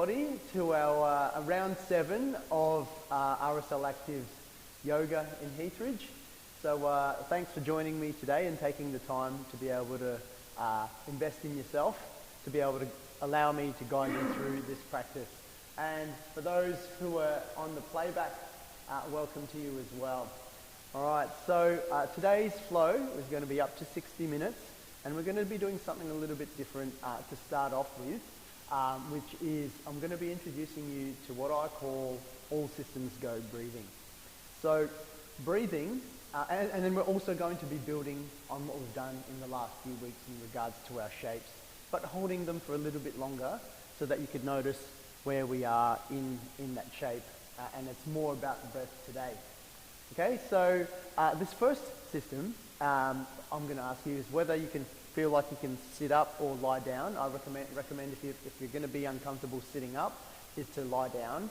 everybody to our round 7 of RSL Active's yoga in Heathridge. So thanks for joining me today and taking the time to be able to invest in yourself, to be able to allow me to guide you through this practice. And for those who are on the playback, welcome to you as well. Alright, so today's flow is going to be up to 60 minutes, and we're going to be doing something a little bit different to start off with, which is I'm going to be introducing you to what I call all systems go breathing. So breathing, and then we're also going to be building on what we've done in the last few weeks in regards to our shapes, but holding them for a little bit longer so that you could notice where we are in that shape, and it's more about the breath today. Okay, so this first system I'm going to ask you is whether you can feel like you can sit up or lie down. I recommend if you're going to be uncomfortable sitting up, is to lie down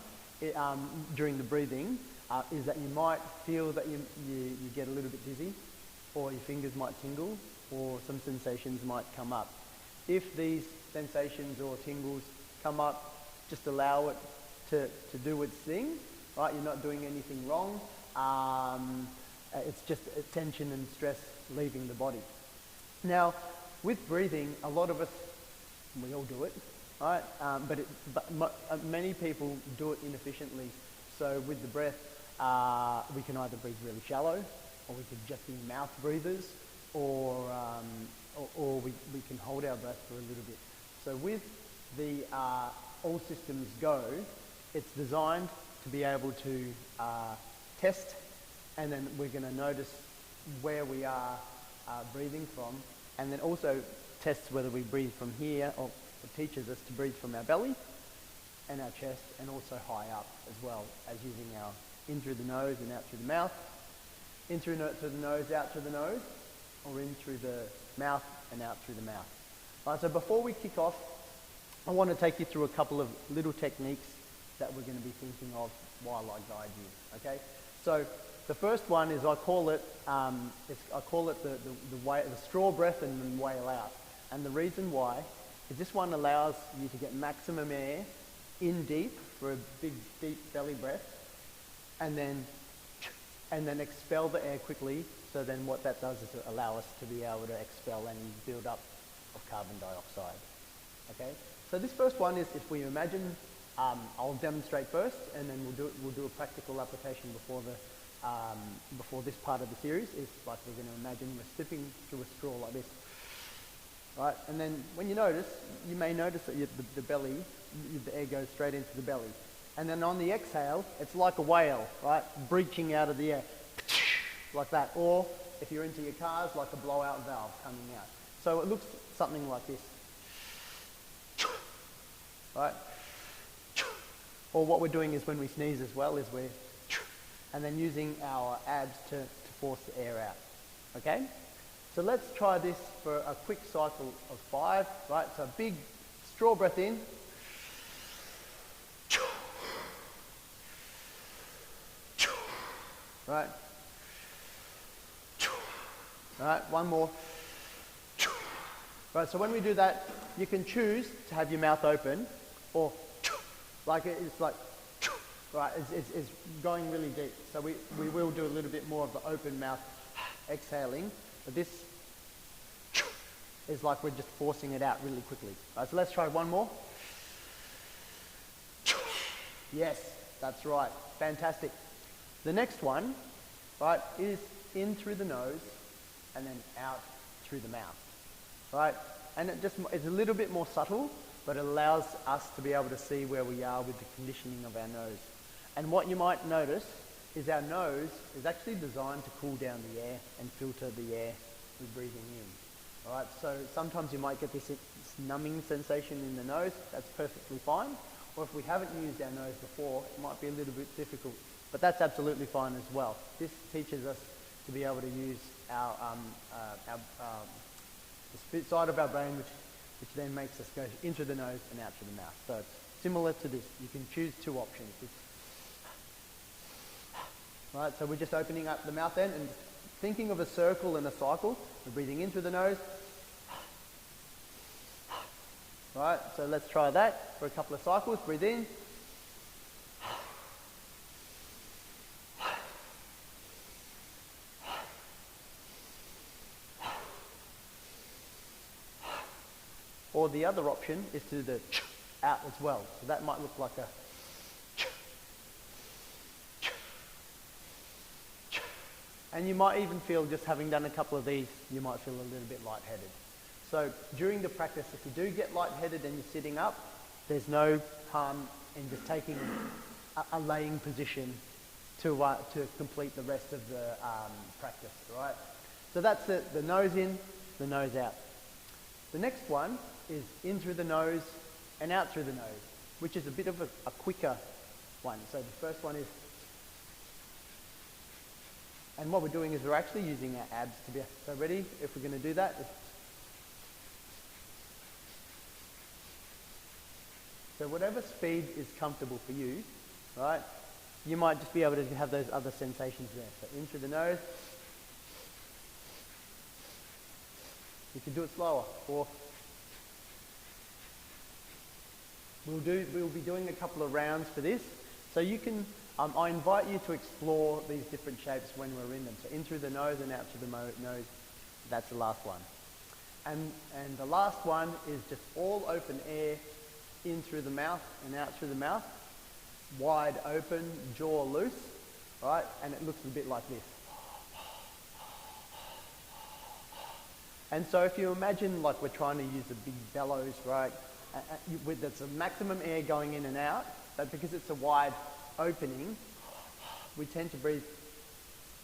during the breathing. Is that you might feel that you get a little bit dizzy, or your fingers might tingle, or some sensations might come up. If these sensations or tingles come up, just allow it to do its thing, right? You're not doing anything wrong. It's just tension and stress leaving the body. Now, with breathing, a lot of us, we all do it, right? But many people do it inefficiently. So with the breath, we can either breathe really shallow, or we could just be mouth breathers, or we can hold our breath for a little bit. So with the all systems go, it's designed to be able to test, and then we're going to notice where we are breathing from, and then also tests whether we breathe from here, or it teaches us to breathe from our belly and our chest, and also high up as well, as using our in through the nose and out through the mouth, in through the nose, out through the nose, or in through the mouth and out through the mouth. Right, so before we kick off, I want to take you through a couple of little techniques that we're going to be thinking of while I guide you. Okay, so the first one is I call it the straw breath and then whale out. And the reason why is this one allows you to get maximum air in deep for a big deep belly breath, and then expel the air quickly. So then what that does is allow us to be able to expel any build up of carbon dioxide. Okay, so this first one is, if we imagine, I'll demonstrate first, and then we'll do a practical application before this part of the series. Is like we're going to imagine we're sipping through a straw like this, right? And then when you may notice that the belly, the air goes straight into the belly, and then on the exhale, it's like a whale, right, breaching out of the air, like that. Or if you're into your cars, like a blowout valve coming out. So it looks something like this, right? Or what we're doing is when we sneeze as well, is we're and then using our abs to force the air out. Okay? So let's try this for a quick cycle of 5, right? So big straw breath in. Right? Alright, one more. Right, so when we do that, you can choose to have your mouth open, or like it's like, right, it's going really deep. So we will do a little bit more of the open mouth exhaling, but this is like we're just forcing it out really quickly. Right, so let's try one more. Yes, that's right, fantastic. The next one, right, is in through the nose and then out through the mouth, right? And it's a little bit more subtle, but it allows us to be able to see where we are with the conditioning of our nose. And what you might notice is our nose is actually designed to cool down the air and filter the air we're breathing in. All right, so sometimes you might get this numbing sensation in the nose. That's perfectly fine. Or if we haven't used our nose before, it might be a little bit difficult, but that's absolutely fine as well. This teaches us to be able to use the side of our brain, which then makes us go into the nose and out through the mouth. So it's similar to this. You can choose 2 options. Right, so we're just opening up the mouth end and thinking of a circle and a cycle. We're breathing in through the nose, Right, so let's try that for a couple of cycles. Breathe in. Or the other option is to do the out as well. So that might look like a and you might even feel, just having done a couple of these, you might feel a little bit lightheaded. So during the practice, if you do get lightheaded and you're sitting up, there's no harm in just taking a laying position to complete the rest of the practice, right? So that's the nose in, the nose out. The next one is in through the nose and out through the nose, which is a bit of a quicker one. So the first one is, and what we're doing is we're actually using our abs to be, so ready, if we're going to do that. So whatever speed is comfortable for you, right, you might just be able to have those other sensations there. So in through the nose. You can do it slower, or we'll be doing a couple of rounds for this. So you can, I invite you to explore these different shapes when we're in them. So in through the nose and out through the nose, that's the last one. And the last one is just all open air, in through the mouth and out through the mouth, wide open, jaw loose, right? And it looks a bit like this. And so if you imagine like we're trying to use a big bellows, right? There's a maximum air going in and out, but because it's a wide opening, we tend to breathe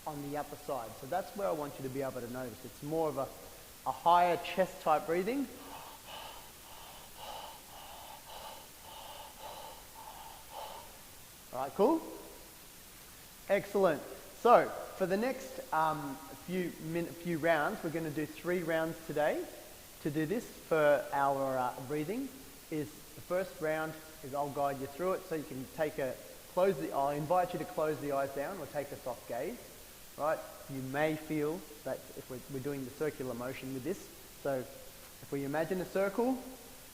on the upper side. So that's where I want you to be able to notice. It's more of a higher chest type breathing. All right, cool? Excellent. So for the next few rounds, we're going to do 3 rounds today. To do this for our breathing, is the first round is I'll guide you through it, so you can I'll invite you to close the eyes down or take a soft gaze, right? You may feel that if we're doing the circular motion with this, so if we imagine a circle,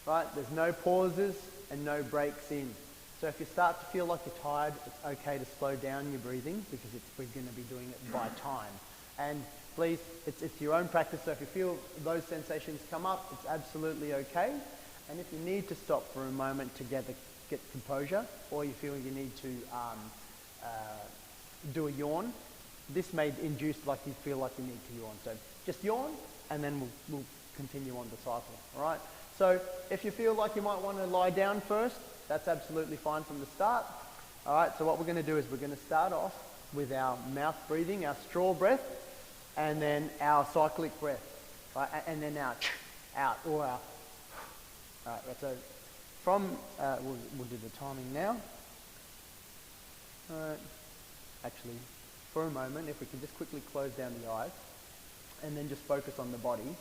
right, there's no pauses and no breaks in. So if you start to feel like you're tired, it's okay to slow down your breathing, because we're going to be doing it by time. And please, it's your own practice, so if you feel those sensations come up, it's absolutely okay. And if you need to stop for a moment to get composure, or you feel you need to do a yawn, this may induce like you feel like you need to yawn. So just yawn, and then we'll continue on the cycle, all right? So if you feel like you might want to lie down first, that's absolutely fine from the start. All right, so what we're going to do is we're going to start off with our mouth breathing, our straw breath, and then our cyclic breath, right? And then out, or out. All right, so from, we'll do the timing now. All right, actually, for a moment, if we can just quickly close down the eyes, and then just focus on the body.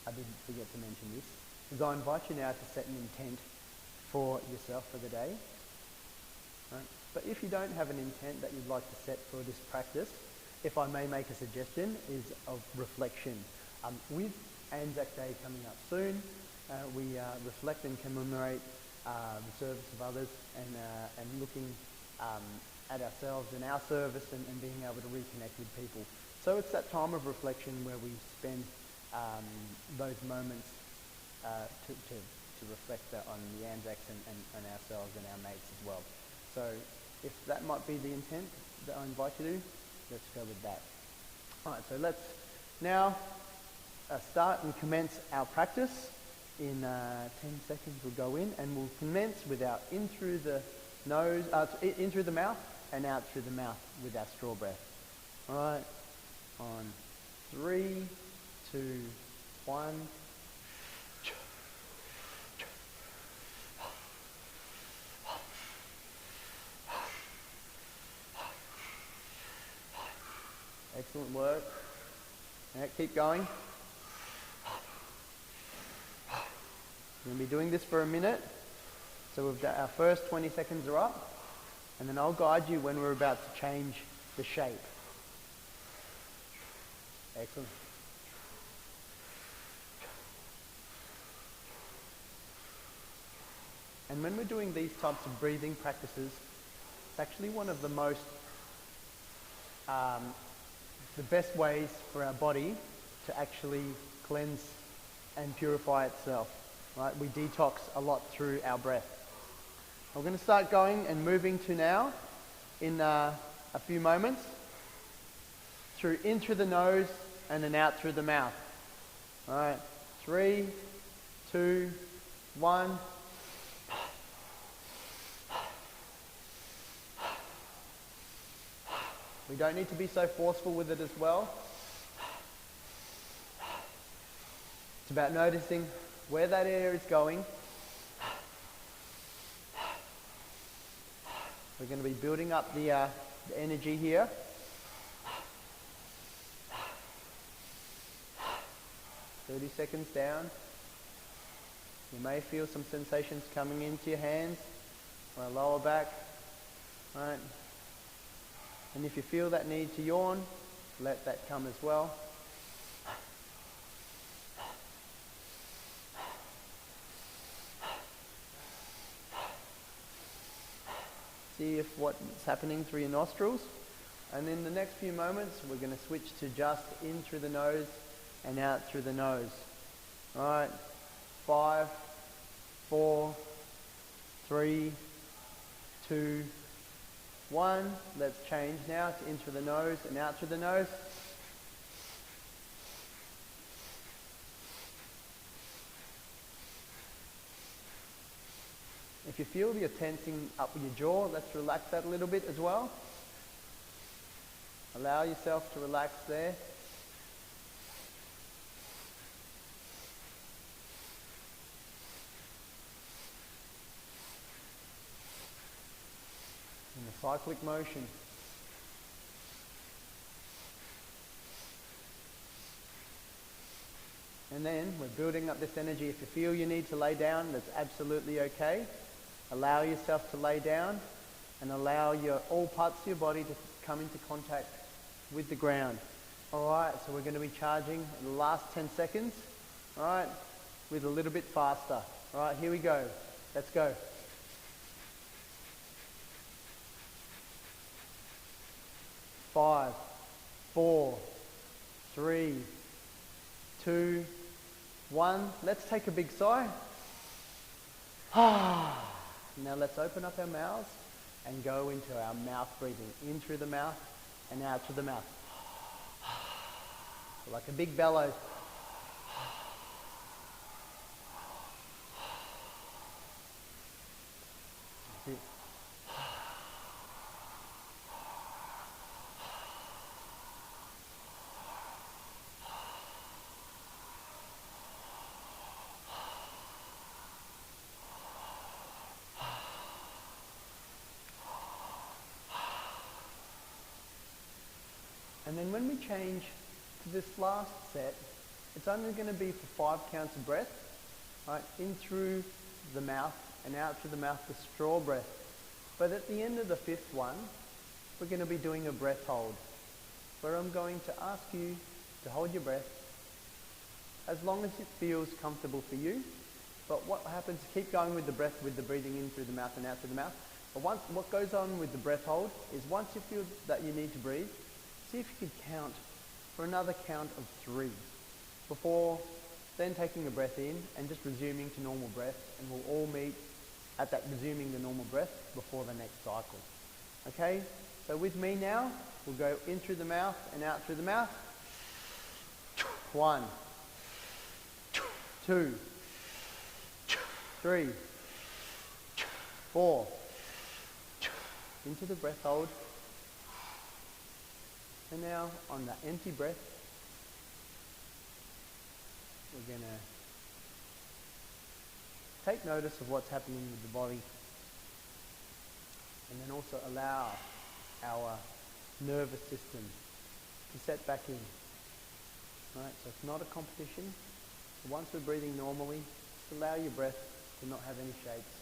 I did forget to mention this, is I invite you now to set an intent for yourself for the day. Right? But if you don't have an intent that you'd like to set for this practice, if I may make a suggestion, is of reflection. With Anzac Day coming up soon, we reflect and commemorate the service of others, and looking at ourselves and our service, and being able to reconnect with people. So it's that time of reflection where we spend those moments to reflect on the Anzacs and ourselves and our mates as well. So if that might be the intent that I invite you to, let's go with that. All right, so let's now start and commence our practice. In 10 seconds we'll go in, and we'll commence with our in through the nose, in through the mouth and out through the mouth with our straw breath. All right, on 3, 2, 1. Excellent work. Yeah, keep going. We're going to be doing this for a minute. So we've got our first 20 seconds are up, and then I'll guide you when we're about to change the shape. Excellent. And when we're doing these types of breathing practices, it's actually one of the most, the best ways for our body to actually cleanse and purify itself, right? We detox a lot through our breath. We're going to start going and moving to now, in a few moments, in through the nose and then out through the mouth. All right, 3, 2, 1. We don't need to be so forceful with it as well. It's about noticing where that air is going. We're going to be building up the energy here. "30 seconds down. You may feel some sensations coming into your hands or lower back. Right? And if you feel that need to yawn, let that come as well. See if what's happening through your nostrils. And in the next few moments, we're going to switch to just in through the nose and out through the nose. All right, 5, 4, 3, 2, 1. Let's change now to in through the nose and out through the nose. If you feel you're tensing up your jaw, let's relax that a little bit as well. Allow yourself to relax there. In a cyclic motion. And then we're building up this energy. If you feel you need to lay down, that's absolutely okay. Allow yourself to lay down and allow all parts of your body to come into contact with the ground. All right, so we're going to be charging in the last 10 seconds, all right, with a little bit faster. All right, here we go. Let's go. 5, 4, 3, 2, 1. Let's take a big sigh. Now let's open up our mouths and go into our mouth breathing. In through the mouth and out through the mouth. Like a big bellow. That's it. And then when we change to this last set, it's only going to be for 5 counts of breath, right? In through the mouth and out through the mouth, the straw breath. But at the end of the 5th one, we're going to be doing a breath hold, where I'm going to ask you to hold your breath as long as it feels comfortable for you. But what happens, keep going with the breath, with the breathing in through the mouth and out through the mouth. But what goes on with the breath hold is once you feel that you need to breathe, see if you could count for another count of 3 before then taking a breath in and just resuming to normal breath, and we'll all meet at that resuming the normal breath before the next cycle. Okay, so with me now, we'll go in through the mouth and out through the mouth. 1, 2, 3, 4. Into the breath hold. And now, on the empty breath, we're going to take notice of what's happening with the body, and then also allow our nervous system to set back in. Right? So it's not a competition. So once we're breathing normally, just allow your breath to not have any shapes.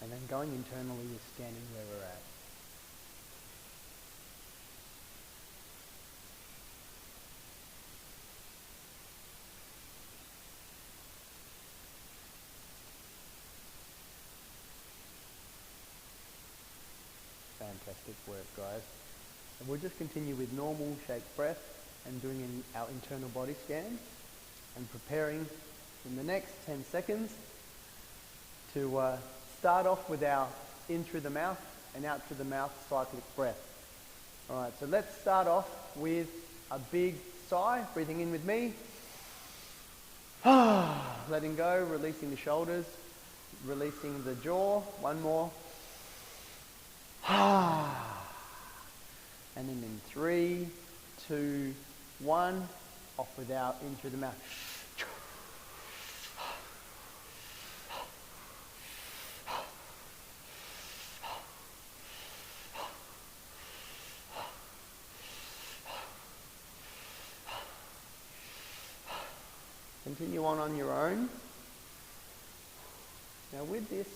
And then going internally is scanning where we're at. Fantastic work, guys. And we'll just continue with normal shake breath and doing our internal body scan and preparing in the next 10 seconds to start off with our in through the mouth and out through the mouth cyclic breath. All right, so let's start off with a big sigh, breathing in with me. Letting go, releasing the shoulders, releasing the jaw. One more. And then in 3, 2, 1, off with our in through the mouth. Continue on your own. Now with this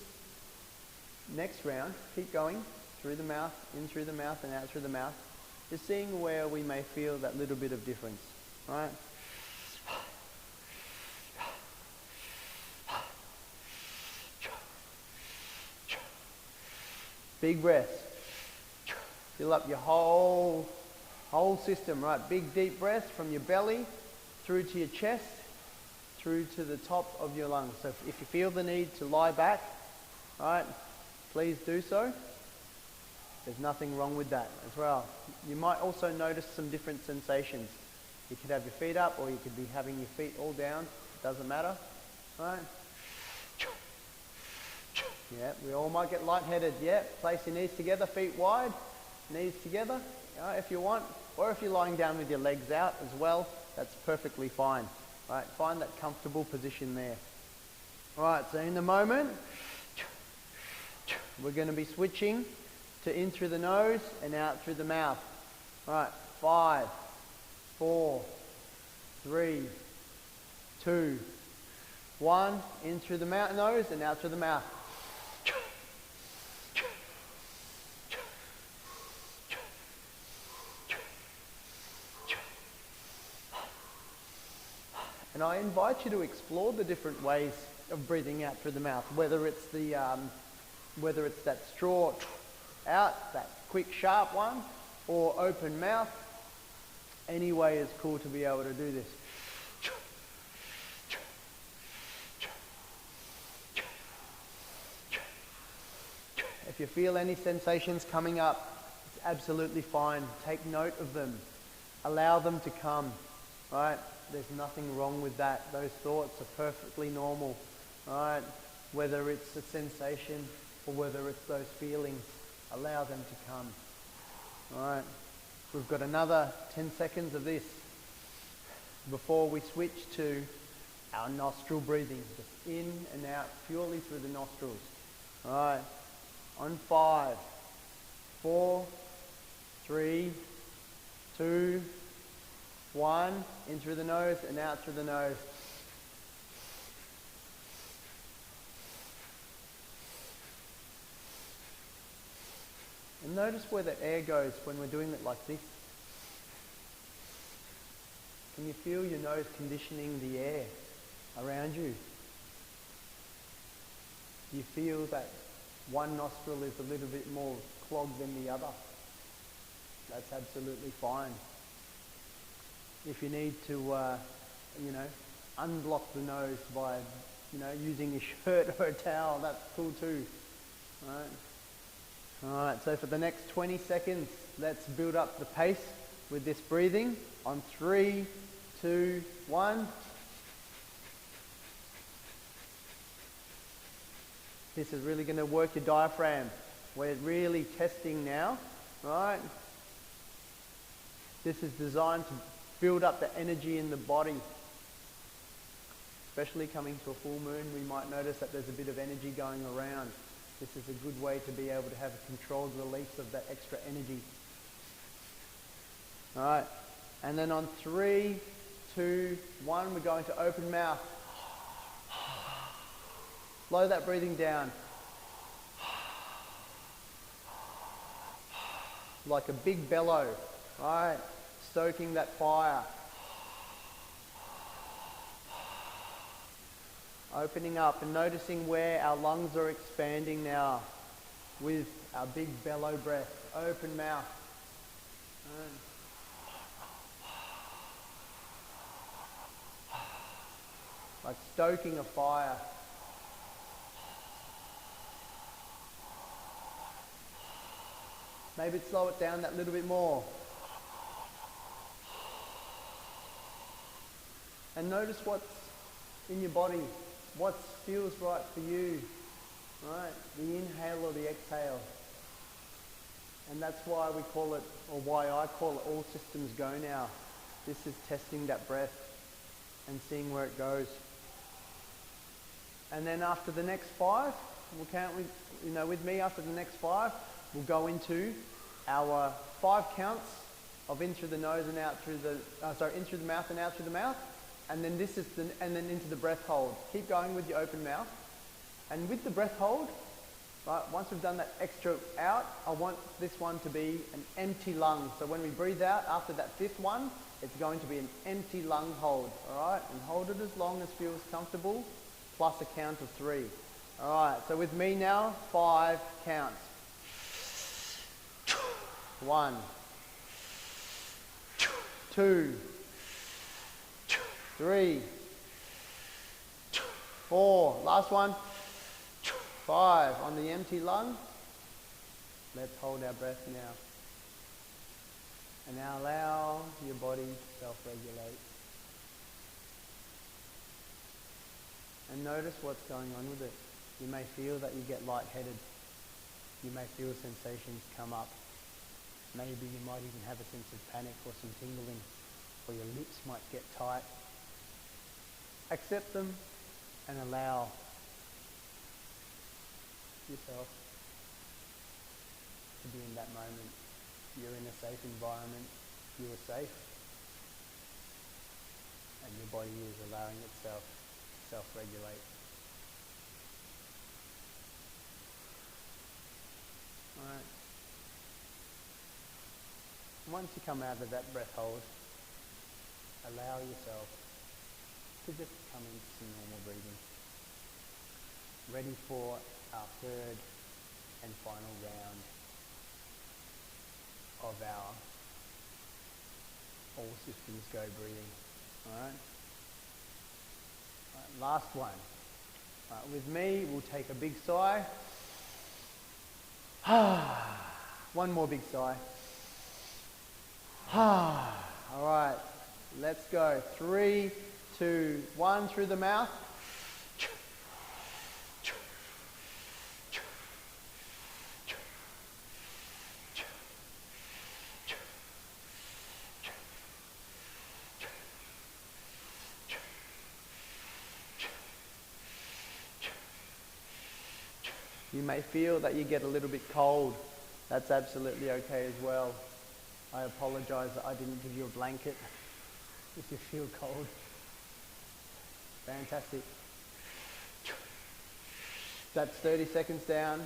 next round, keep going through the mouth, in through the mouth and out through the mouth, just seeing where we may feel that little bit of difference, right? Big breaths. Fill up your whole system, right? Big deep breaths from your belly through to your chest, through to the top of your lungs. So if you feel the need to lie back, right, please do so. There's nothing wrong with that as well. You might also notice some different sensations. You could have your feet up or you could be having your feet all down. It doesn't matter, right? Yeah, we all might get lightheaded. Yeah, place your knees together, feet wide, knees together, if you want. Or if you're lying down with your legs out as well, that's perfectly fine. Right, find that comfortable position there. Right, so in the moment, we're going to be switching to in through the nose and out through the mouth. Right, 5, 4, 3, 2, 1, in through the nose and out through the mouth. And I invite you to explore the different ways of breathing out through the mouth, whether it's that straw out, that quick sharp one, or open mouth. Any way is cool to be able to do this. If you feel any sensations coming up, it's absolutely fine. Take note of them. Allow them to come, right? There's nothing wrong with that. Those thoughts are perfectly normal, right? Whether it's a sensation or whether it's those feelings, allow them to come, all right? We've got another 10 seconds of this before we switch to our nostril breathing, just in and out purely through the nostrils. All right, on 5, 4, 3, 2, 1, in through the nose and out through the nose. And notice where the air goes when we're doing it like this. Can you feel your nose conditioning the air around you? Do you feel that one nostril is a little bit more clogged than the other? That's absolutely fine. If you need to, unblock the nose by, using a shirt or a towel, that's cool too. All right. All right, so for the next 20 seconds, let's build up the pace with this breathing. On 3, 2, 1. This is really going to work your diaphragm. We're really testing now, right? This is designed to build up the energy in the body. Especially coming to a full moon, we might notice that there's a bit of energy going around. This is a good way to be able to have a controlled release of that extra energy. All right, and then on 3, 2, 1, we're going to open mouth. Slow that breathing down. Like a big bellow, right? Stoking that fire. Opening up and noticing where our lungs are expanding now with our big bellow breath open mouth. Like stoking a fire. Maybe slow it down that little bit more. And notice what's in your body, what feels right for you, right? The inhale or the exhale. And that's why we call it, or why I call it all systems go now. This is testing that breath and seeing where it goes. And then after the next 5, we'll count with me after the next 5, we'll go into our 5 counts of in through the nose and out through the, in through the mouth and out through the mouth. And then and then into the breath hold. Keep going with your open mouth. And with the breath hold, right, once we've done that extra out, I want this one to be an empty lung. So when we breathe out after that 5th one, it's going to be an empty lung hold. All right, and hold it as long as feels comfortable, plus a count of 3. All right, so with me now, 5 counts. 1, 2, 3, 4, last one, 5. On the empty lung, let's hold our breath now. And now allow your body to self-regulate. And notice what's going on with it. You may feel that you get lightheaded. You may feel sensations come up. Maybe you might even have a sense of panic or some tingling, or your lips might get tight. Accept them and allow yourself to be in that moment. You're in a safe environment, you are safe, and your body is allowing itself to self-regulate. Alright. Once you come out of that breath hold, allow yourself to just come into some normal breathing. Ready for our 3rd and final round of our all systems go breathing. Alright? Last one. With me, we'll take a big sigh. One more big sigh. Alright, let's go. 3, 2, 1 through the mouth. You may feel that you get a little bit cold. That's absolutely okay as well. I apologize that I didn't give you a blanket if you feel cold. Fantastic. That's 30 seconds down.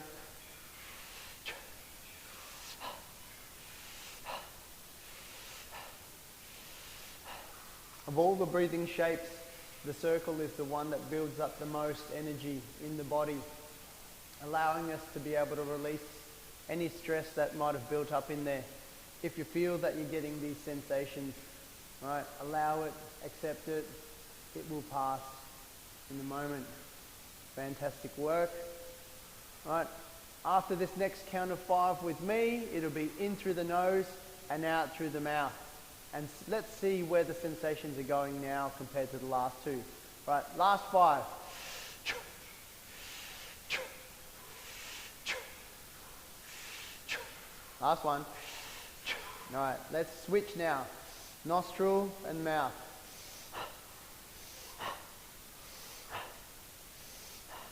Of all the breathing shapes, the circle is the one that builds up the most energy in the body, allowing us to be able to release any stress that might have built up in there. If you feel that you're getting these sensations, right, allow it, accept it, it will pass in the moment. Fantastic work. Right, after this next count of 5 with me, it'll be in through the nose and out through the mouth. And let's see where the sensations are going now compared to the last 2. Right, last 5. Last one. Alright, let's switch now. Nostril and mouth.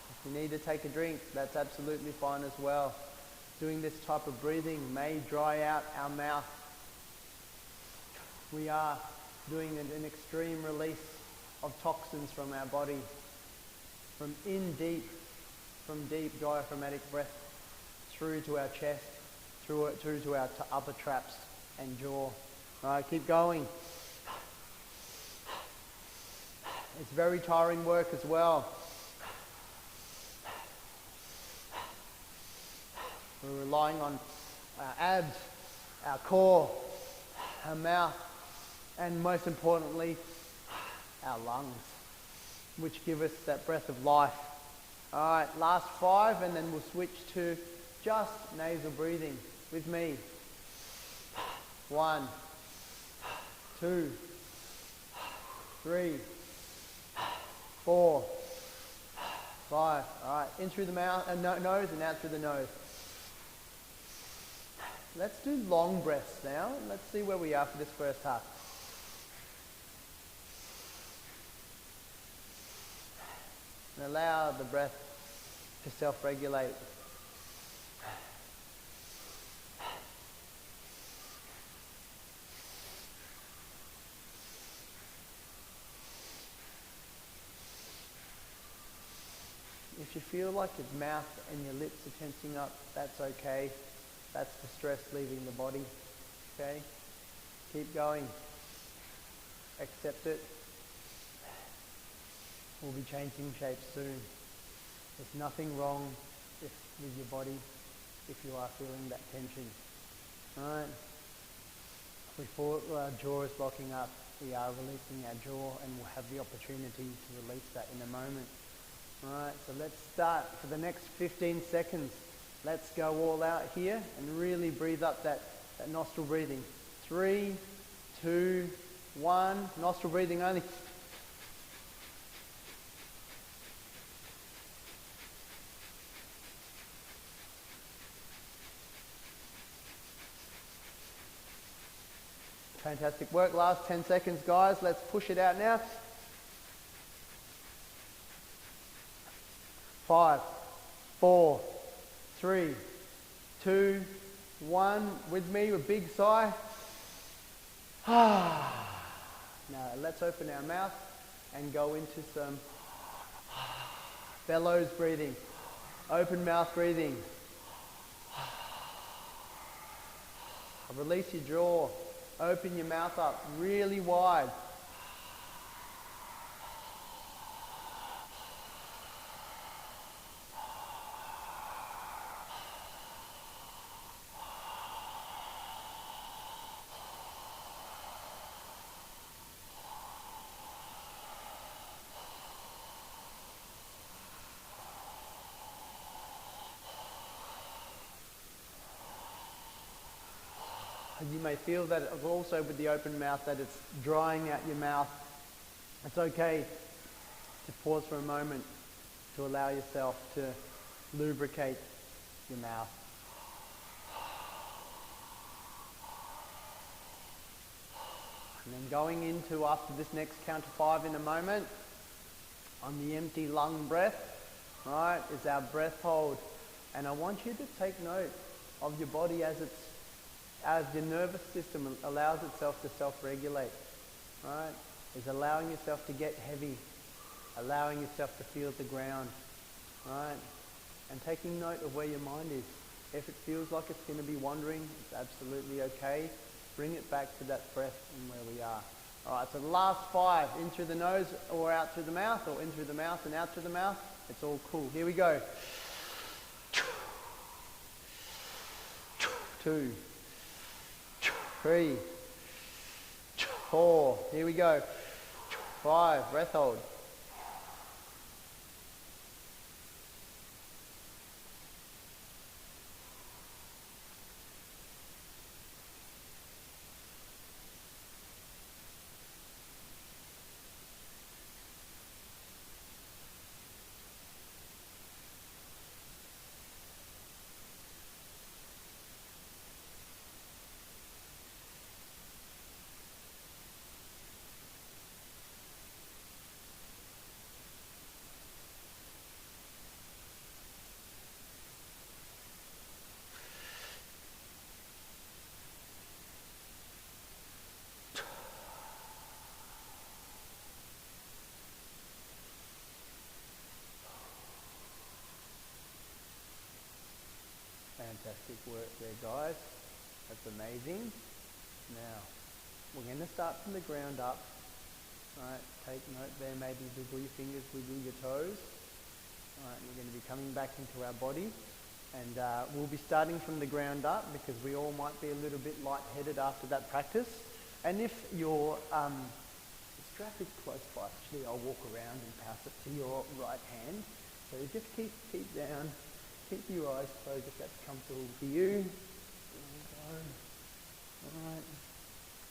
If you need to take a drink, that's absolutely fine as well. Doing this type of breathing may dry out our mouth. We are doing an extreme release of toxins from our body, from deep diaphragmatic breath through to our chest, through to our upper traps and jaw. Alright, keep going. It's very tiring work as well. We're relying on our abs, our core, our mouth, and most importantly, our lungs, which give us that breath of life. All right, last 5, and then we'll switch to just nasal breathing with me. 1, 2, 3, 4, 5. All right, in through the mouth, nose and out through the nose. Let's do long breaths now. Let's see where we are for this first half. And allow the breath to self-regulate. If you feel like your mouth and your lips are tensing up, that's okay. That's the stress leaving the body. Okay? Keep going. Accept it. We'll be changing shape soon. There's nothing wrong with your body if you are feeling that tension. Alright? Before our jaw is locking up, we are releasing our jaw, and we'll have the opportunity to release that in a moment. Alright, so let's start for the next 15 seconds. Let's go all out here and really breathe up that nostril breathing. 3, 2, 1. Nostril breathing only. Fantastic work. Last 10 seconds, guys. Let's push it out now. 5, 4, 3, 2, 1. With me, a big sigh. Now let's open our mouth and go into some bellows breathing. Open mouth breathing. Release your jaw. Open your mouth up really wide. You may feel that also with the open mouth that it's drying out your mouth. It's okay to pause for a moment to allow yourself to lubricate your mouth. And then going into, after this next count to 5 in a moment, on the empty lung breath, right, is our breath hold. And I want you to take note of your body as your nervous system allows itself to self-regulate, right? Is allowing yourself to get heavy, allowing yourself to feel the ground, right? And taking note of where your mind is. If it feels like it's going to be wandering, it's absolutely okay. Bring it back to that breath and where we are. All right, so the last 5, in through the nose or out through the mouth, or in through the mouth and out through the mouth. It's all cool. Here we go. 2, 3, 4, here we go. 5, breath hold. Fantastic work there, guys. That's amazing. Now, we're going to start from the ground up. Right, take note there, maybe wiggle your fingers, wiggle your toes. Right, we're going to be coming back into our body. And we'll be starting from the ground up because we all might be a little bit lightheaded after that practice. And if your strap is close by, actually I'll walk around and pass it to your right hand. So just keep down, keep your eyes closed if that's comfortable for you. There we go. Alright,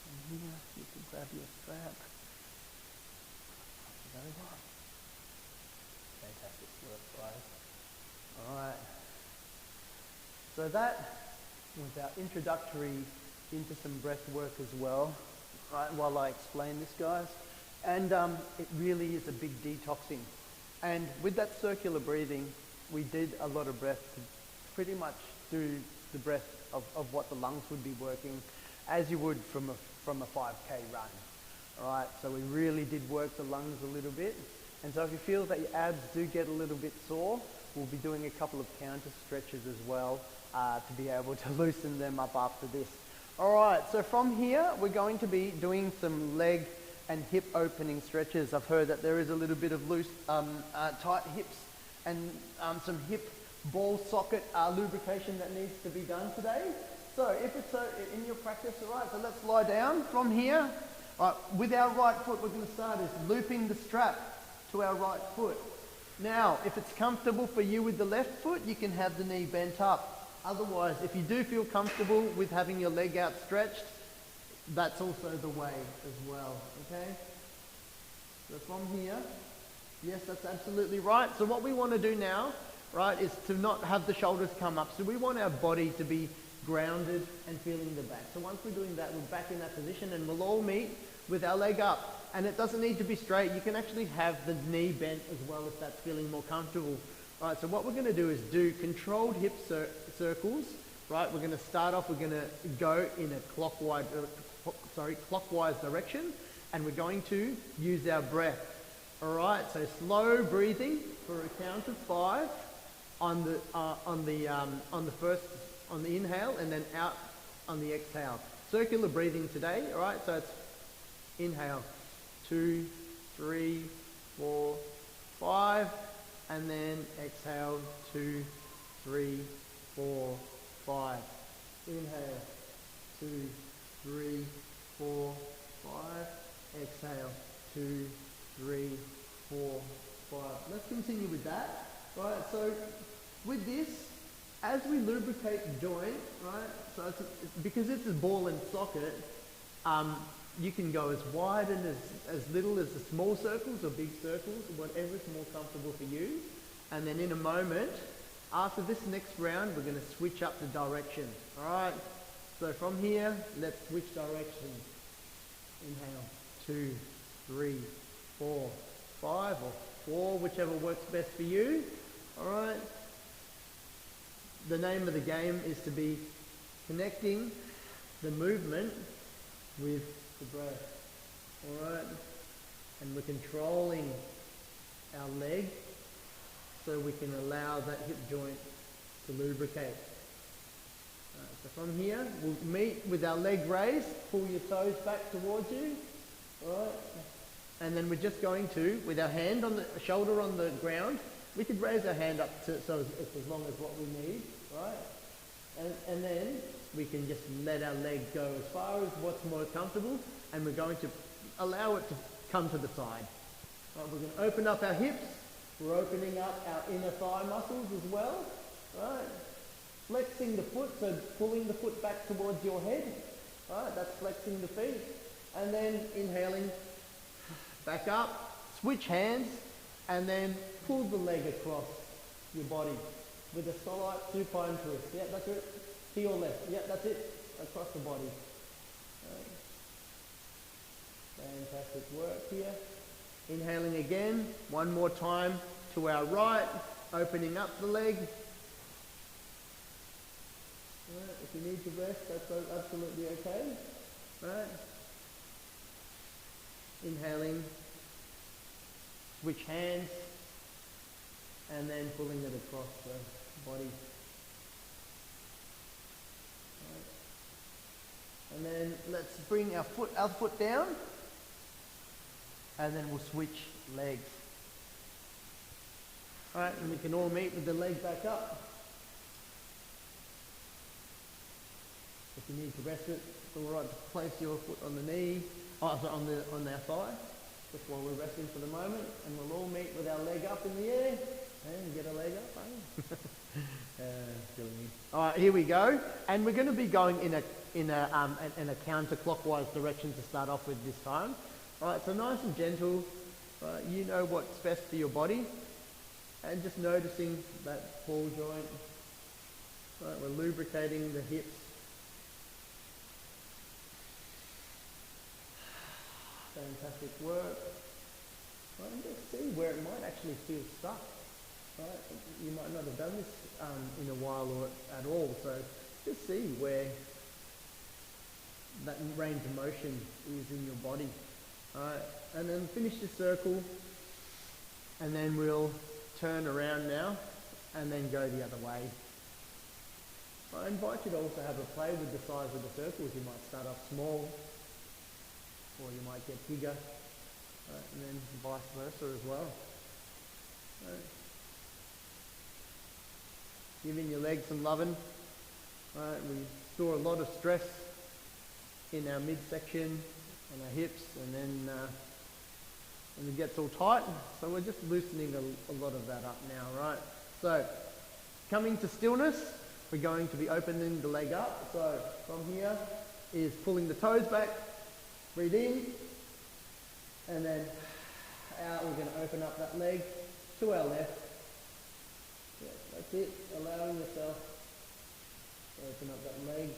and here you can grab your strap. It over. Fantastic work, guys. Alright. So that was our introductory into some breath work as well, right, while I explain this, guys. And it really is a big detoxing. And with that circular breathing, we did a lot of breath to pretty much do the breath of what the lungs would be working as you would from a 5K run. All right, so we really did work the lungs a little bit. And so if you feel that your abs do get a little bit sore, we'll be doing a couple of counter stretches as well to be able to loosen them up after this. All right, so from here, we're going to be doing some leg and hip opening stretches. I've heard that there is a little bit of loose, tight hips and some hip ball socket lubrication that needs to be done today. So if it's in your practice, all right, so let's lie down from here. All right, with our right foot, we're going to start is looping the strap to our right foot. Now, if it's comfortable for you with the left foot, you can have the knee bent up. Otherwise, if you do feel comfortable with having your leg outstretched, that's also the way as well, okay? So from here, yes, that's absolutely right. So what we want to do now, right, is to not have the shoulders come up. So we want our body to be grounded and feeling the back. So once we're doing that, we're back in that position and we'll all meet with our leg up. And it doesn't need to be straight. You can actually have the knee bent as well if that's feeling more comfortable. All right, so what we're going to do is do controlled hip circles. Right, we're going to start off, we're going to go in a clockwise direction, and we're going to use our breath. All right, so slow breathing for a count of 5 on the inhale, and then out on the exhale. Circular breathing today. All right, so it's inhale 2, 3, 4, 5, and then exhale 2, 3, 4, 5. Inhale 2, 3, 4, 5. Exhale 2, 3, 4, 5. Let's continue with that. Right. So with this, as we lubricate the joint, right? So because it's a ball and socket, you can go as wide and as little as the small circles or big circles, whatever's more comfortable for you. And then in a moment, after this next round, we're going to switch up the direction. All right. So from here, let's switch directions. Inhale, 2, 3, 4, 5, or 4, whichever works best for you. All right. The name of the game is to be connecting the movement with the breath. All right. And we're controlling our leg so we can allow that hip joint to lubricate. So from here, we'll meet with our leg raised, pull your toes back towards you, all right? And then we're just going to, with our hand on the shoulder on the ground, we could raise our hand up to, so it's as long as what we need, right? And then we can just let our leg go as far as what's more comfortable, and we're going to allow it to come to the side. Right, we're going to open up our hips. We're opening up our inner thigh muscles as well, right? Flexing the foot, so pulling the foot back towards your head, right? That's flexing the feet. And then inhaling, back up, switch hands, and then pull the leg across your body with a slight supine twist. Yeah, that's it. To your left. Yeah, that's it. Across the body. Right. Fantastic work here. Inhaling again, one more time to our right, opening up the leg. Right, if you need to rest, that's absolutely okay. Right. Inhaling, switch hands, and then pulling it across the body. Right. And then let's bring our foot down. And then we'll switch legs. All right, and we can all meet with the leg back up. If you need to rest it, it's all right to place your foot on the knee, on their thigh, just while we're resting for the moment, and we'll all meet with our leg up in the air, and get a leg up, silly me. All right, here we go, and we're going to be going in a counterclockwise direction to start off with this time. All right, so nice and gentle. Right, you know what's best for your body, and just noticing that ball joint. Right, we're lubricating the hips. Fantastic work. Right, and just see where it might actually feel stuck. Right, you might not have done this in a while or at all, so just see where that range of motion is in your body. Alright, and then finish the circle, and then we'll turn around now, and then go the other way. I invite you to also have a play with the size of the circles. You might start off small, or you might get bigger, and then vice versa as well. Right. Giving your legs some loving. Right, we store a lot of stress in our midsection and our hips, and then when it gets all tight, so we're just loosening a lot of that up now, right? So, coming to stillness, we're going to be opening the leg up. So, from here is pulling the toes back, breathe in, and then out, we're going to open up that leg to our left. Yeah, that's it, allowing yourself to open up that leg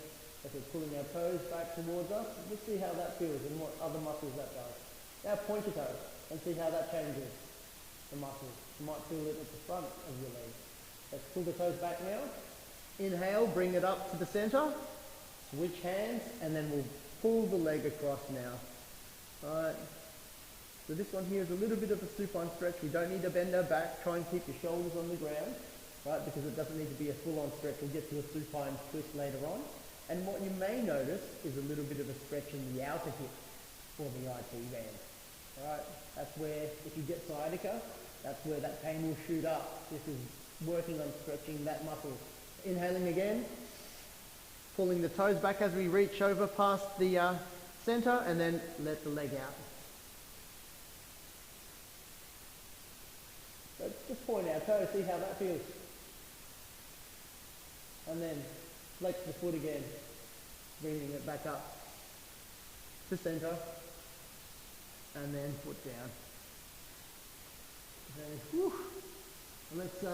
as we're pulling our toes back towards us. Let's see how that feels and what other muscles that does. Now point your toes and see how that changes the muscles. You might feel it at the front of your leg. Let's pull the toes back now. Inhale, bring it up to the center. Switch hands, and then we'll pull the leg across now. Alright. So this one here is a little bit of a supine stretch. We don't need to bend our back. Try and keep your shoulders on the ground, right? Because it doesn't need to be a full-on stretch. We'll get to a supine twist later on. And what you may notice is a little bit of a stretch in the outer hip for the IT band. Alright, that's where, if you get sciatica, that's where that pain will shoot up. This is working on stretching that muscle. Inhaling again, pulling the toes back as we reach over past the center, and then let the leg out. So just point our toes, see how that feels. And then flex the foot again, bringing it back up to center, and then foot down. Okay. Whew. Let's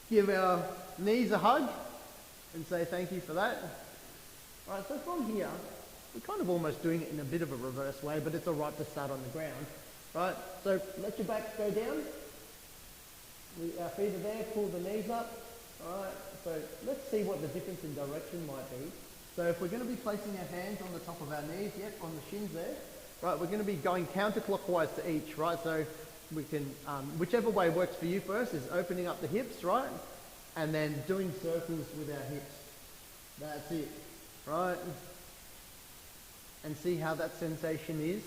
give our knees a hug and say thank you for that. All right, so from here, we're kind of almost doing it in a bit of a reverse way, but it's all right to start on the ground. Right, so let your back go down. Our feet are there, pull the knees up. All right, so let's see what the difference in direction might be. So if we're going to be placing our hands on the top of our knees, yep, on the shins there, right, we're going to be going counterclockwise to each, right? So we can, whichever way works for you first is opening up the hips, right? And then doing circles with our hips. That's it, right? And see how that sensation is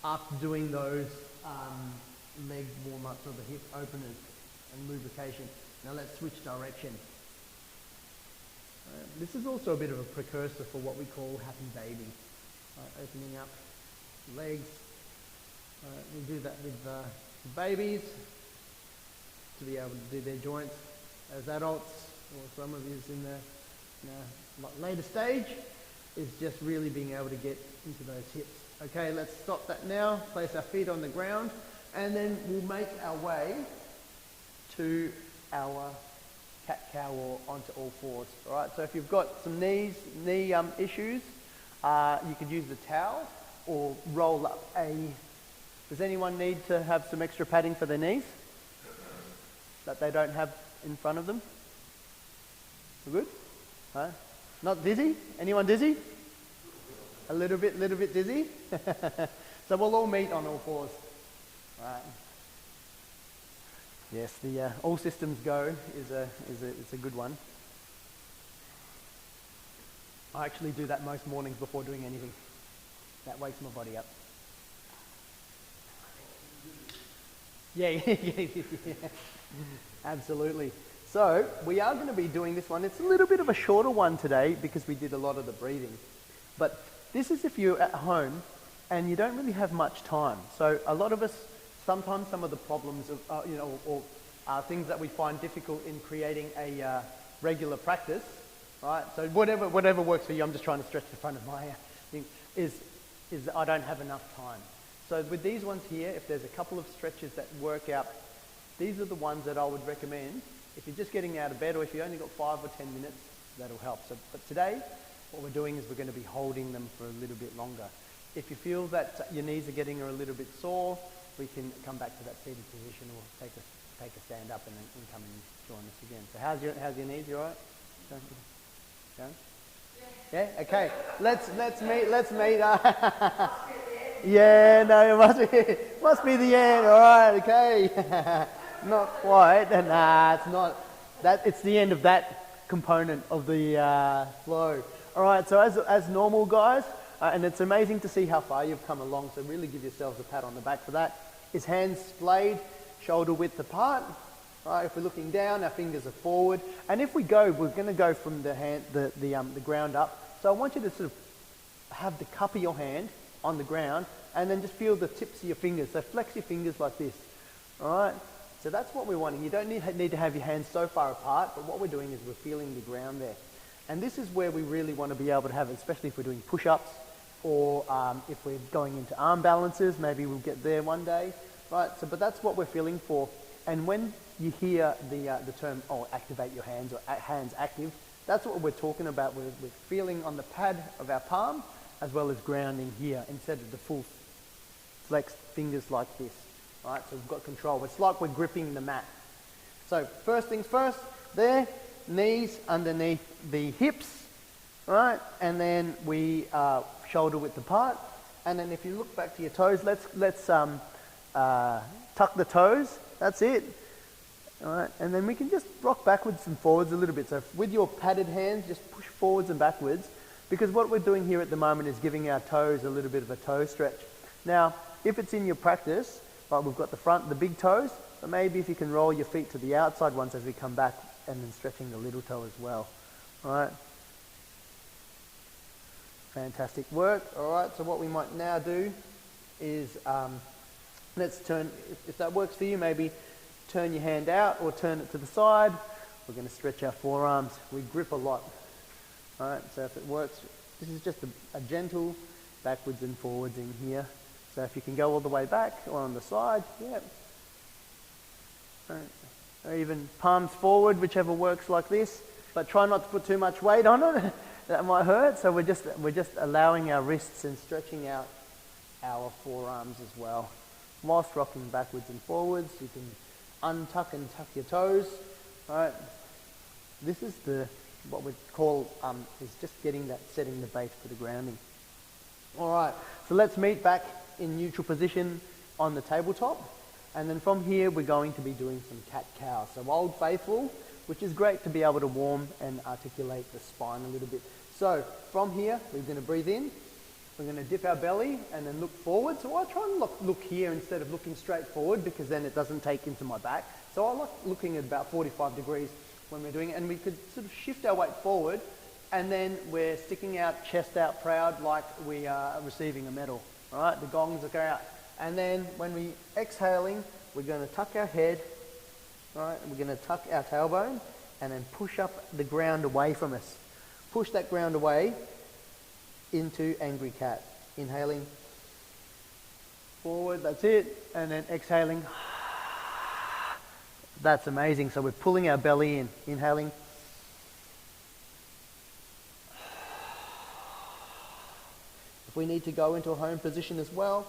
after doing those leg warm-ups or the hip openers and lubrication. Now let's switch direction. This is also a bit of a precursor for what we call happy baby. Opening up legs. We do that with babies to be able to do their joints. As adults, or some of you in the later stage, is just really being able to get into those hips. Okay, let's stop that now. Place our feet on the ground, and then we'll make our way to our cat-cow or onto all fours. All right, so if you've got some knee issues, you could use the towel or roll up a... Does anyone need to have some extra padding for their knees that they don't have in front of them? We're good? Huh? Not dizzy? Anyone dizzy? A little bit dizzy? So we'll all meet on all fours. Right. Yes, the all systems go is a good one. I actually do that most mornings before doing anything. That wakes my body up. Yeah. Absolutely. So we are going to be doing this one. It's a little bit of a shorter one today because we did a lot of the breathing. But this is if you're at home and you don't really have much time. So a lot of us, sometimes some of the problems of, or things that we find difficult in creating a regular practice, right? So whatever works for you, I'm just trying to stretch the front of my thing, is I don't have enough time. So with these ones here, if there's a couple of stretches that work out, these are the ones that I would recommend. If you're just getting out of bed or if you only got 5 or 10 minutes, that'll help. So, but today, what we're doing is we're going to be holding them for a little bit longer. If you feel that your knees are getting a little bit sore, we can come back to that seated position or take a stand up and then come and join us again. So how's your knees? You all right? Going? Yeah? Okay. Let's meet. Yeah, no, it must be the end. All right, okay. Not quite. Nah, it's not. It's the end of that component of the flow. All right, so as normal, guys, and it's amazing to see how far you've come along, so really give yourselves a pat on the back for that. Is hands splayed, shoulder width apart. Right, if we're looking down, our fingers are forward. And if we're going to go from the ground up. So I want you to sort of have the cup of your hand on the ground and then just feel the tips of your fingers. So flex your fingers like this. All right. So that's what we're wanting. You don't need to have your hands so far apart, but what we're doing is we're feeling the ground there. And this is where we really want to be able to have it, especially if we're doing push-ups or if we're going into arm balances. Maybe we'll get there one day. Right. So, but that's what we're feeling for. And when you hear the term, activate your hands or hands active, that's what we're talking about. We're feeling on the pad of our palm as well as grounding here instead of the full flexed fingers like this. Right, so we've got control. It's like we're gripping the mat. So first things first, there, knees underneath the hips, right, and then we shoulder width apart. And then if you look back to your toes, let's tuck the toes. That's it. All right, and then we can just rock backwards and forwards a little bit. So with your padded hands, just push forwards and backwards, because what we're doing here at the moment is giving our toes a little bit of a toe stretch. Now, if it's in your practice, like we've got the big toes, but maybe if you can roll your feet to the outside ones as we come back and then stretching the little toe as well. All right. Fantastic work. All right, so what we might now do is let's turn, if that works for you, maybe turn your hand out or turn it to the side. We're going to stretch our forearms. We grip a lot. All right, so if it works, this is just a gentle backwards and forwards in here. So if you can go all the way back or on the side, yeah. Right. Or even palms forward, whichever works like this. But try not to put too much weight on it. That might hurt. So we're just allowing our wrists and stretching out our forearms as well. Whilst rocking backwards and forwards, you can untuck and tuck your toes. All right. This is what we call is just setting the base for the grounding. All right. So let's meet back in neutral position on the tabletop, and then from here we're going to be doing some cat-cow. So Old Faithful, which is great to be able to warm and articulate the spine a little bit. So from here we're going to breathe in, we're going to dip our belly and then look forward. So I try and look here instead of looking straight forward, because then it doesn't take into my back. So I like looking at about 45 degrees when we're doing it, and we could sort of shift our weight forward, and then we're sticking out, chest out proud, like we are receiving a medal. All right, the gongs are out. And then when we exhaling, we're going to tuck our head, all right, and we're going to tuck our tailbone and then push up the ground away from us. Push that ground away into angry cat. Inhaling forward, that's it. And then exhaling. That's amazing. So we're pulling our belly in. Inhaling. If we need to go into a home position as well,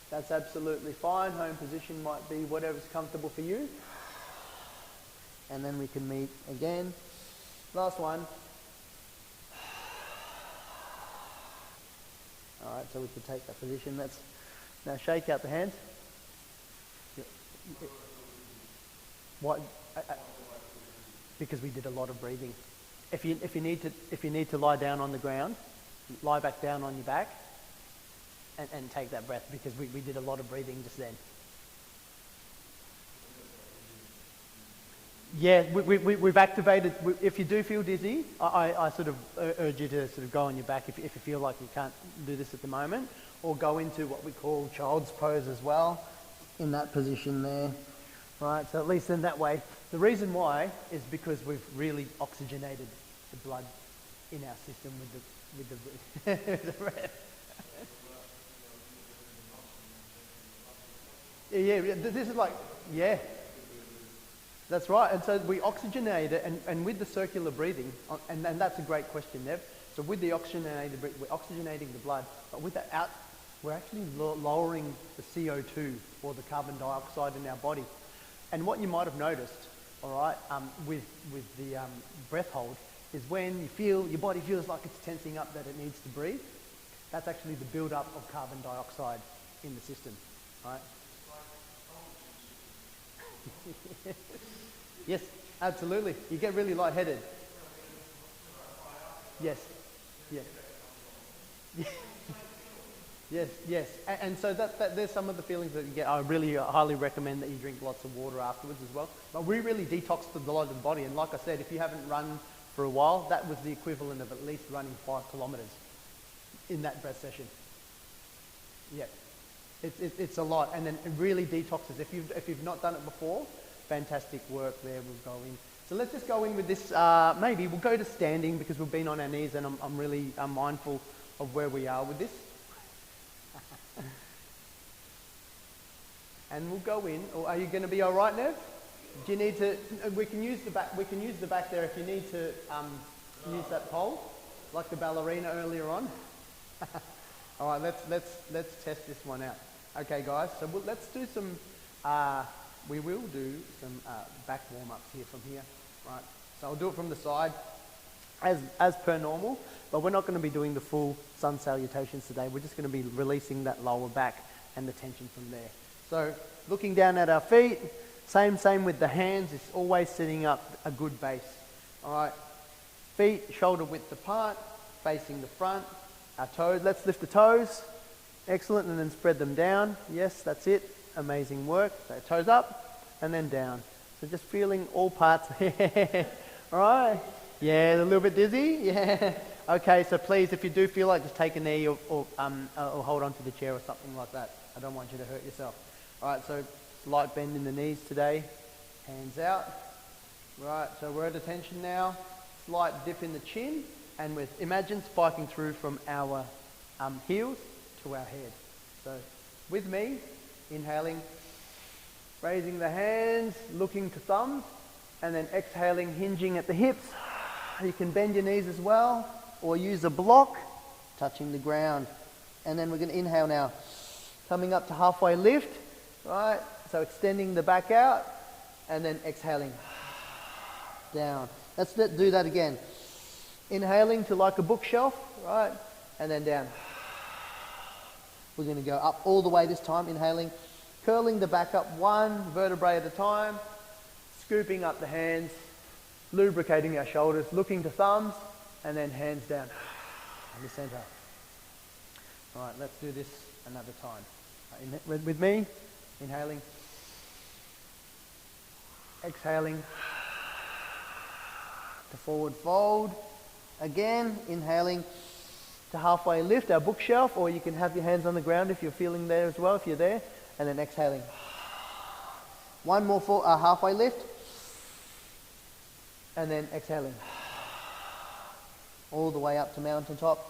that's absolutely fine. Home position might be whatever's comfortable for you. And then we can meet again. Last one. All right, so we can take that position. Let's now shake out the hands. What? Because we did a lot of breathing. If you need to lie down on the ground, lie back down on your back and take that breath, because we did a lot of breathing just then. Yeah, we've activated. If you do feel dizzy, I sort of urge you to sort of go on your back if you feel like you can't do this at the moment, or go into what we call child's pose as well, in that position there, right? So at least in that way. The reason why is because we've really oxygenated the blood in our system with the breath. Yeah, this is like, yeah. That's right, and so we oxygenate it, and with the circular breathing, and that's a great question, Nev. So with the oxygenated breathing, we're oxygenating the blood, but with that out, we're actually lowering the CO2, or the carbon dioxide in our body. And what you might have noticed, all right, with the breath hold, is when you feel, your body feels like it's tensing up that it needs to breathe, that's actually the build-up of carbon dioxide in the system, right? Yes, absolutely. You get really lightheaded. Yes. Yes. Yes. And so that there's some of the feelings that you get. I really highly recommend that you drink lots of water afterwards as well. But we really detox the blood of the body. And like I said, if you haven't run for a while, that was the equivalent of at least running 5 kilometers in that breath session. Yeah. It's a lot, and then it really detoxes. If you've not done it before, fantastic work there. We'll go in. So let's just go in with this. Maybe we'll go to standing because we've been on our knees, and I'm really mindful of where we are with this. And we'll go in. Or are you going to be all right, Nev? Do you need to? We can use the back. We can use the back there if you need to use that pole, like the ballerina earlier on. All right, let's test this one out. Okay, guys. So let's do some. We will do some back warm-ups here from here, right? So I'll do it from the side, as per normal. But we're not going to be doing the full sun salutations today. We're just going to be releasing that lower back and the tension from there. So looking down at our feet, same with the hands. It's always setting up a good base. All right, feet shoulder width apart, facing the front. Our toes, let's lift the toes. Excellent, and then spread them down. Yes, that's it. Amazing work. So toes up and then down. So just feeling all parts. All right. Yeah, a little bit dizzy. Yeah. Okay, so please, if you do feel like, just take a knee or hold on to the chair or something like that. I don't want you to hurt yourself. All right, so slight bend in the knees today. Hands out. Right, so we're at attention now. Slight dip in the chin. And imagine spiking through from our heels to our head. So with me, inhaling, raising the hands, looking to thumbs, and then exhaling, hinging at the hips. You can bend your knees as well, or use a block, touching the ground. And then we're going to inhale now, coming up to halfway lift, right? So extending the back out, and then exhaling, down. Let's do that again. Inhaling to like a bookshelf, right? And then down. We're going to go up all the way this time, inhaling, curling the back up one vertebrae at a time, scooping up the hands, lubricating our shoulders, looking to thumbs, and then hands down in the center. All right, let's do this another time. With me, inhaling, exhaling, to forward fold. Again, inhaling to halfway lift, our bookshelf, or you can have your hands on the ground if you're feeling there as well, if you're there, and then exhaling. One more for halfway lift, and then exhaling. All the way up to mountaintop.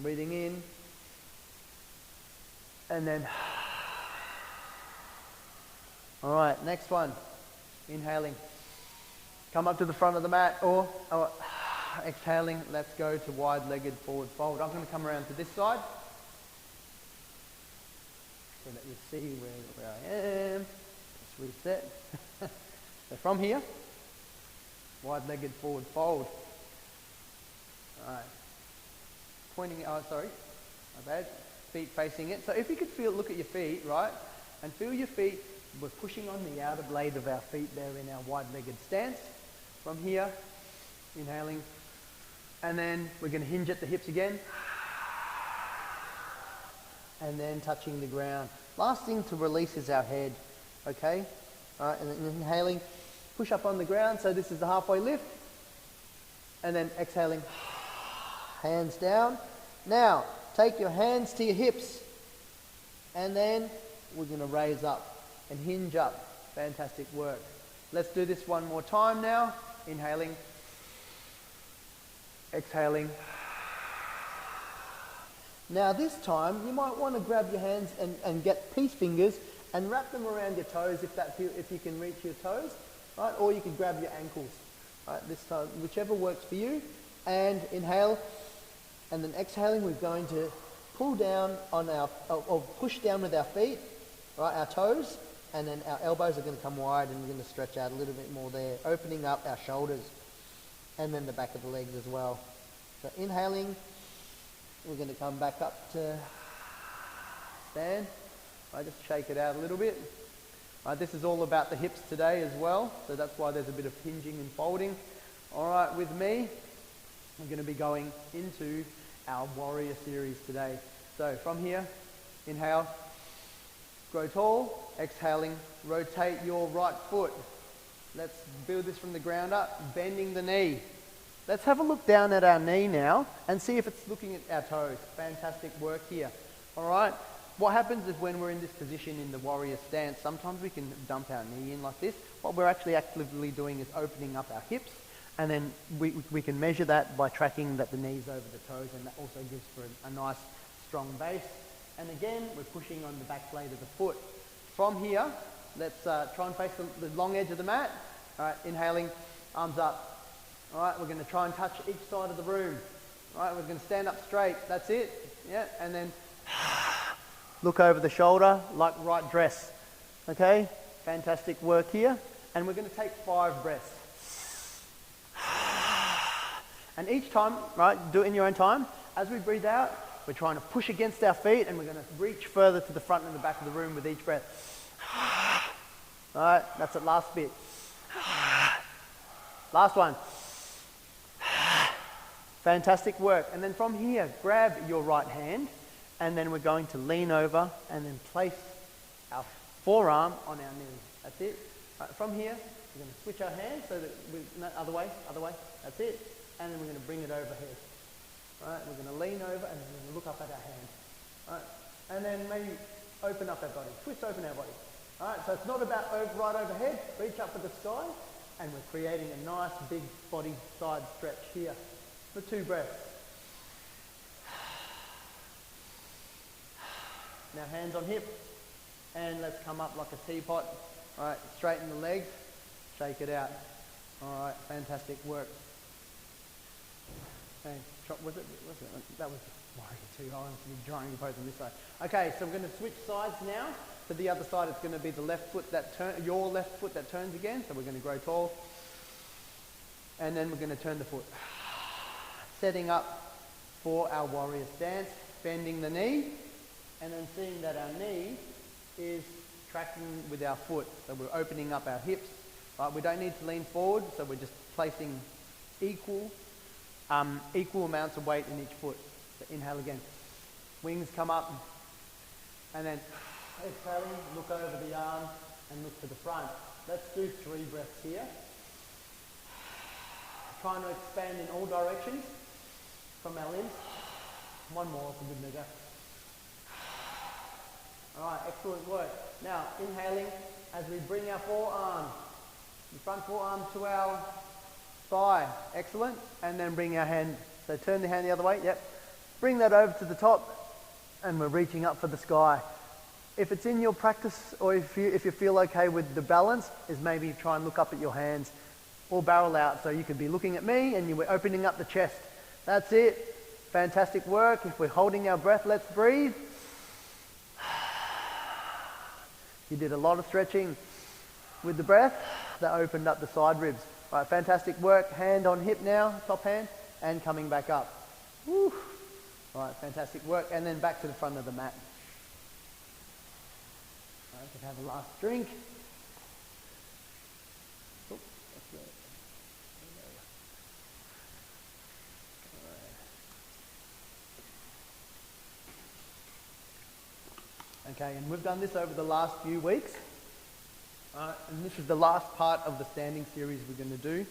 Breathing in, and then. All right, next one. Inhaling. Come up to the front of the mat, or exhaling, let's go to wide-legged forward fold. I'm going to come around to this side so that you see where I am. Just reset. So from here, wide-legged forward fold. All right. Pointing, sorry, my bad. Feet facing it. So if you could look at your feet, right, and feel your feet. We're pushing on the outer blade of our feet there in our wide-legged stance. From here, inhaling. And then we're going to hinge at the hips again. And then touching the ground. Last thing to release is our head. Okay? All right, and then inhaling push up on the ground, so this is the halfway lift, and then exhaling, hands down. Now, take your hands to your hips, and then we're going to raise up and hinge up. Fantastic work. Let's do this one more time now. Inhaling, exhaling. Now this time, you might want to grab your hands and get peace fingers and wrap them around your toes if you can reach your toes, right? Or you can grab your ankles, right? This time, whichever works for you. And inhale, and then exhaling, we're going to pull down on or push down with our feet, right? Our toes, and then our elbows are going to come wide, and we're going to stretch out a little bit more there, opening up our shoulders, and then the back of the legs as well. So inhaling. We're going to come back up to stand. I just shake it out a little bit. This is all about the hips today as well, so that's why there's a bit of hinging and folding. All right, with me, we're going to be going into our warrior series today. So from here, inhale, grow tall, exhaling, rotate your right foot. Let's build this from the ground up, bending the knee. Let's have a look down at our knee now and see if it's looking at our toes. Fantastic work here. All right. What happens is when we're in this position in the warrior stance, sometimes we can dump our knee in like this. What we're actually actively doing is opening up our hips, and then we can measure that by tracking that the knee's over the toes, and that also gives for a nice strong base. And again, we're pushing on the back blade of the foot. From here, let's try and face the long edge of the mat. All right, inhaling, arms up. All right, we're going to try and touch each side of the room. All right, we're going to stand up straight. That's it. Yeah, and then look over the shoulder like right dress. Okay, fantastic work here. And we're going to take 5 breaths. And each time, right, do it in your own time. As we breathe out, we're trying to push against our feet, and we're going to reach further to the front and the back of the room with each breath. All right, that's the last bit. Last one. Fantastic work. And then from here, grab your right hand, and then we're going to lean over and then place our forearm on our knee. That's it. Right, from here, we're going to switch our hands so that no, other way. That's it. And then we're going to bring it overhead. Right, we're going to lean over and then we're going to look up at our hand. Right, and then maybe open up our body. Twist open our body. All right, so it's not about right overhead. Reach up for the sky, and we're creating a nice big body side stretch here. For 2 breaths. Now hands on hip, and let's come up like a teapot. All right, straighten the legs, shake it out. All right, fantastic work. Okay, was it? That was warrior 2. I want to be drawing the pose on this side. Okay, so we're going to switch sides now. To the other side, it's going to be the left foot your left foot that turns again. So we're going to grow tall, and then we're going to turn the foot. Setting up for our warrior stance, bending the knee, and then seeing that our knee is tracking with our foot. So we're opening up our hips. Right? We don't need to lean forward, so we're just placing equal amounts of weight in each foot. So inhale again. Wings come up, and then exhaling, look over the arm and look to the front. Let's do 3 breaths here. Trying to expand in all directions from our limbs. One more for good measure. All right, excellent work. Now, inhaling as we bring our forearm, the front forearm to our thigh. Excellent. And then bring our hand, so turn the hand the other way. Yep. Bring that over to the top, and we're reaching up for the sky. If it's in your practice, or if you feel okay with the balance, is maybe try and look up at your hands or barrel out. So you could be looking at me and you were opening up the chest. That's it. Fantastic work. If we're holding our breath, let's breathe. You did a lot of stretching with the breath. That opened up the side ribs. All right, fantastic work. Hand on hip now, top hand, and coming back up. Woo. All right, fantastic work. And then back to the front of the mat. All right, can have a last drink. Oh, that's good. Okay, and we've done this over the last few weeks. And this is the last part of the standing series we're going to do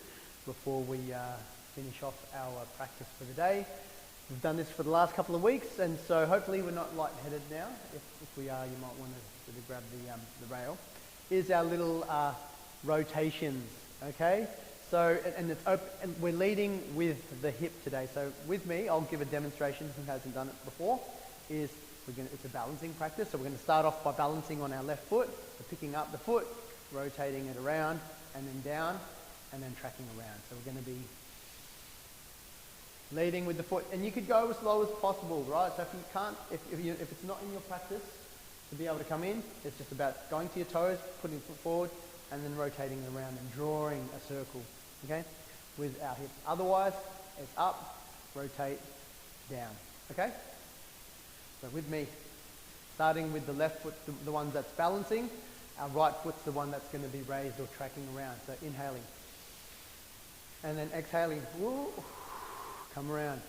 before we finish off our practice for the day. We've done this for the last couple of weeks, and so hopefully we're not lightheaded now. If we are, you might want to sort of grab the rail. Here's our little rotations, okay? So, and it's open, and we're leading with the hip today. So with me, I'll give a demonstration who hasn't done it before. It's a balancing practice. So we're going to start off by balancing on our left foot, so picking up the foot, rotating it around, and then down, and then tracking around. So we're going to be leading with the foot, and you could go as slow as possible, right? So if you can't, if it's not in your practice to be able to come in, it's just about going to your toes, putting the foot forward, and then rotating it around and drawing a circle, okay, with our hips. Otherwise, it's up, rotate, down, okay? So with me, starting with the left foot, the one that's balancing, our right foot's the one that's going to be raised or tracking around. So inhaling, and then exhaling, woo, come around,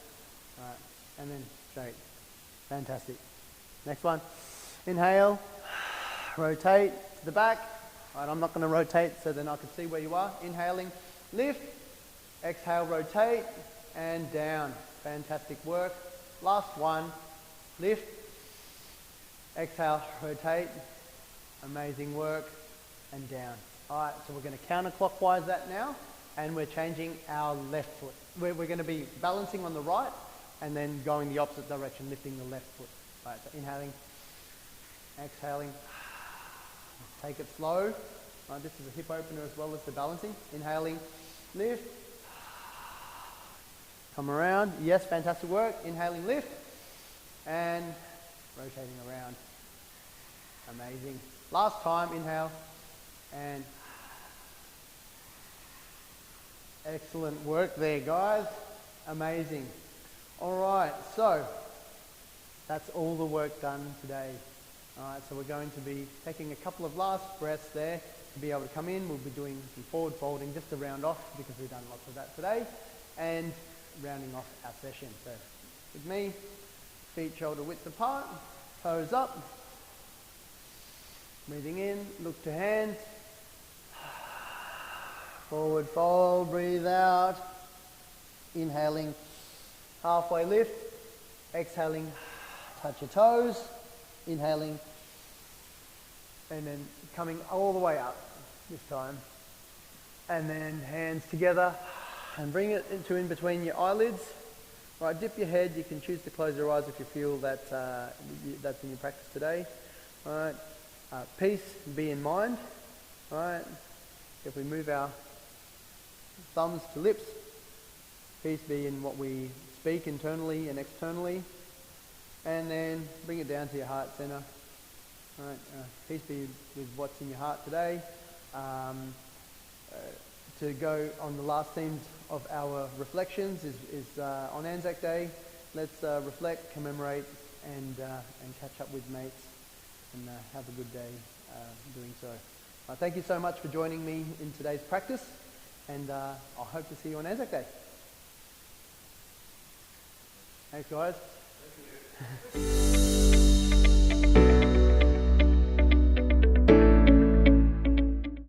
all right, and then straight. Fantastic. Next one, inhale, rotate to the back. All right, I'm not going to rotate so then I can see where you are. Inhaling, lift, exhale, rotate, and down. Fantastic work. Last one, lift, exhale, rotate, amazing work, and down. All right, so we're going to counterclockwise that now, and we're changing our left foot. We're going to be balancing on the right, and then going the opposite direction, lifting the left foot. All right, so inhaling, exhaling, take it slow. Right, this is a hip opener as well as the balancing. Inhaling, lift, come around. Yes, fantastic work. Inhaling, lift, and rotating around. Amazing. Last time, inhale, and excellent work there, guys. Amazing. All right, so that's all the work done today. All right, so we're going to be taking a couple of last breaths there to be able to come in. We'll be doing some forward folding just to round off because we've done lots of that today, and rounding off our session. So with me, feet shoulder width apart, toes up, breathing in, look to hand, forward fold, breathe out, inhaling, halfway lift, exhaling, touch your toes, inhaling, and then coming all the way up this time, and then hands together and bring it into in between your eyelids. Right, dip your head. You can choose to close your eyes if you feel that that's in your practice today. All right, peace be in mind. All right, if we move our thumbs to lips, peace be in what we speak internally and externally, and then bring it down to your heart center. All right, peace be with what's in your heart today. To go on the last themes of our reflections is on Anzac Day. Let's reflect, commemorate, and catch up with mates, and have a good day doing so. Thank you so much for joining me in today's practice, and I hope to see you on Anzac Day. Thanks, guys. Thank you.